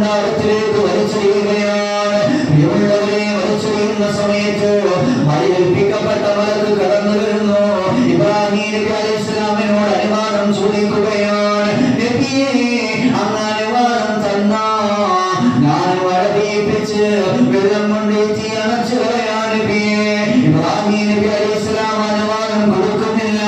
തീക്കുണ്ടാരത്തിലേക്ക് വലിച്ചെറിയുകയാണ്. പ്രിയമുള്ളവരെ, വലിച്ചെറിയുന്ന സമയത്ത് മലയേൽപ്പിക്കപ്പെട്ട മലക്ക് കടന്നു വരുന്നു. ഇബ്രാഹിം നബി അലൈഹിസ്സലാമിനോട് അനുവാദം ചോദിക്കുകയാണ്. നബിയേ, അങ്ങ് അനുവാദം തന്നാ ഞാൻ മഴ പെയ്യിപ്പിച്ച് വെള്ളം കൊണ്ട് തീ അണച്ചു കളയാൻ നബിയേ. ഇബ്രാഹിം നബി അലൈഹിസ്സലാം അനുവാദം കൊടുക്കുന്നില്ല.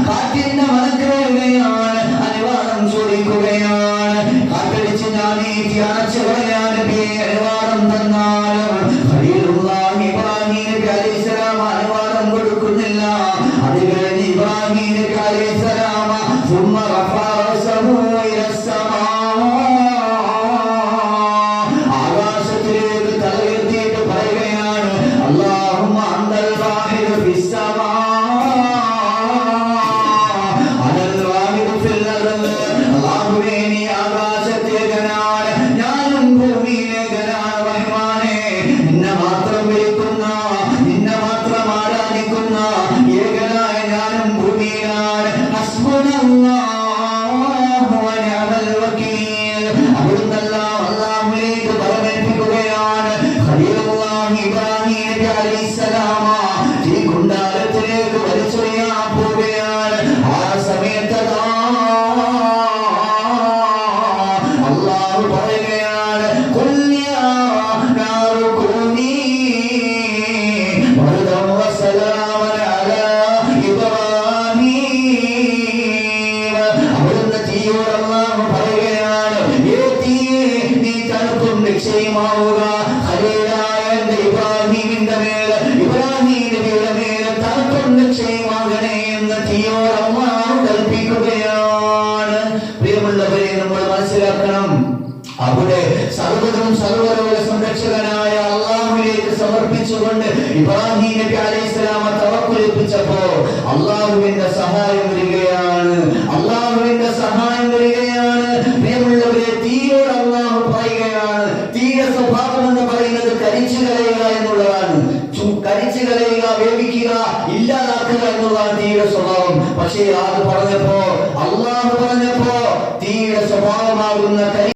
കാറ്റിന്റെ മലക്ക് വരികയാണ്, അനുവാദം ചോദിക്കുകയാണ്. കാറ്റടിച്ച് ഞാൻ ഈ തീ അണച്ചു കളയാൻ നബിയേ അനുവാദം തന്നാലും ഖലീലുള്ളാഹി ഇബ്രാഹിം നബി അലൈഹിസ്സലാം അനുവാദം കൊടുക്കുന്നില്ല. അത് കഴിഞ്ഞ് ഇബ്രാഹിം നബി അലൈഹിസ്സലാം ثم رفع رأسه إلى السماء ആകാശത്തിലേക്ക് തല ഉയർത്തിയിട്ട് പറയുകയാണ്, اللهم أنت الواحد في السماء أنا الواحد في الأرض. അല്ലാഹുവേ, നീ ആകാശത്തേകനാണ്, ഞാനും ഭൂമിയിലേകനാണ്. റഹ്മാനേ, നിന്നെ മാത്രം വിളിക്കുന്ന, നിന്നെ മാത്രം ആരാധിക്കുന്ന ഏകനായ ഞാനും ഭൂമിയിലാണ്. ഹസ്ബുനല്ലാഹു വ നിഅമൽ വകീൽ. അവിടുന്നെല്ലാം അല്ലാഹുവിലേക്ക് പരമേൽപ്പിക്കുകയാണ്. ഖലീലുള്ളാഹി ഇബ്രാഹിം നബി അലൈഹിസ്സലാം ഈ കുണ്ടാരത്തിലേക്ക് വലിച്ചെറിയാൻ പോവുകയാണ്. ആ സമയത്ത് അല്ലാഹു പറയുകയാണ്, ഖുൽ യാ നാറു കൂനി ബർദൻ വ സലാമൻ അലാ ഇബ്രാഹിം. അവിടുന്ന് തീയോട് അല്ലാഹു പറയുകയാണ്, ഏ തീയേ, നീ തണുപ്പും രക്ഷയുമാവുക ഖലീലായ എന്റെ ഇബ്രാഹിമിന്റെ മേലെ, ഇബ്രാഹിം നബിയുടെ മേലെ തണുപ്പും രക്ഷയുമാകണേ എന്ന് തീയോട് അല്ലാഹു കൽപ്പിക്കുകയാണ്. പ്രിയമുള്ളവരെ, നമ്മൾ മനസ്സിലാക്കണം, അവിടെ സർവ്വതും സർവ്വലോക സംരക്ഷകനായ അല്ലാഹുവിലേക്ക് സമർപ്പിച്ചുകൊണ്ട് ഇബ്രാഹിം നബി അലൈഹിസ്സലാം തവക്കുലിപ്പിച്ചപ്പോ അല്ലാഹുവിന്റെ സഹായം വരികയാണ്. അല്ലാഹുവിന്റെ സഹായം വരികയാണ്. പ്രിയമുള്ളവരെ, തീയോട് അല്ലാഹു പറയുകയാണ്, തീയുടെ സ്വഭാവം എന്ന് പറയുന്നത് കരിച്ചു കളയുക എന്നുള്ളതാണ്. കരിച്ചു കളയുക, വേവിക്കുക, ഇല്ലാതാക്കുക എന്നുള്ളതാണ് തീയുടെ സ്വഭാവം. പക്ഷേ അത് പറഞ്ഞപ്പോ